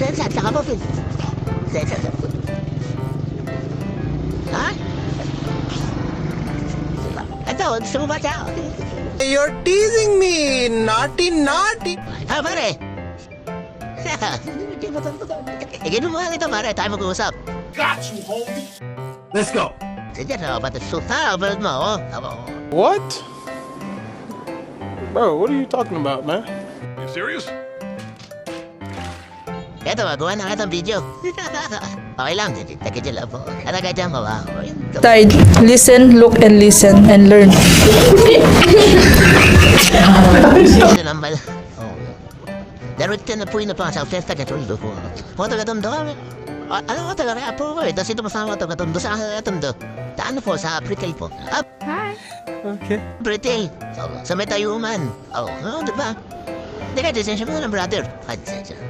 Sensa at saka muffin. Sensa at saka muffin. Ha? Ito, gusto mo ba siya? You're teasing me! Naughty, naughty! Ah, pare! Iginom mo lang ito, pare. Tayo mag-uusap. Got you, homie. Let's go! Sige, no, ba't sulta? Ba't mo, oh? What? Bro, what are you talking about, man? You serious? Ito, magawa na kitang video. Okay lang, takit lang po. Ano ka dyan, baba? Tide, listen, look, and listen, and learn. Ito lang pala. Dapat ka na po yun na pa sa festa ka tuloy ko. Mga taga-tondo kami. Alam ko taga-rea po ko eh. Tapos ito masama taga-tondo sa taga-tondo. Ano po, sa Brickell po. Okay. Brickell. Sa Metayuman. Di ba? Hindi ka, disensya mo na ng brother.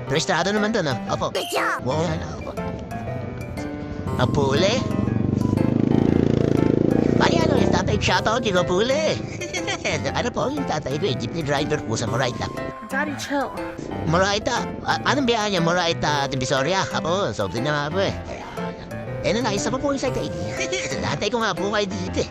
Restrado naman to, no? Opo. Wow, opo. Apule? Bali, ano, yung tatay, shoutout yung Apule. Ano po, yung tatay ko, yung jeepney driver po sa Moraita. Daddy, chill. Moraita. Anong biyahe niya? Moraita, Divisoria. Apo, sobrang na nga po eh. Eh, nanaisa pa po yung sakay. Tatay ko nga po kayo dito eh.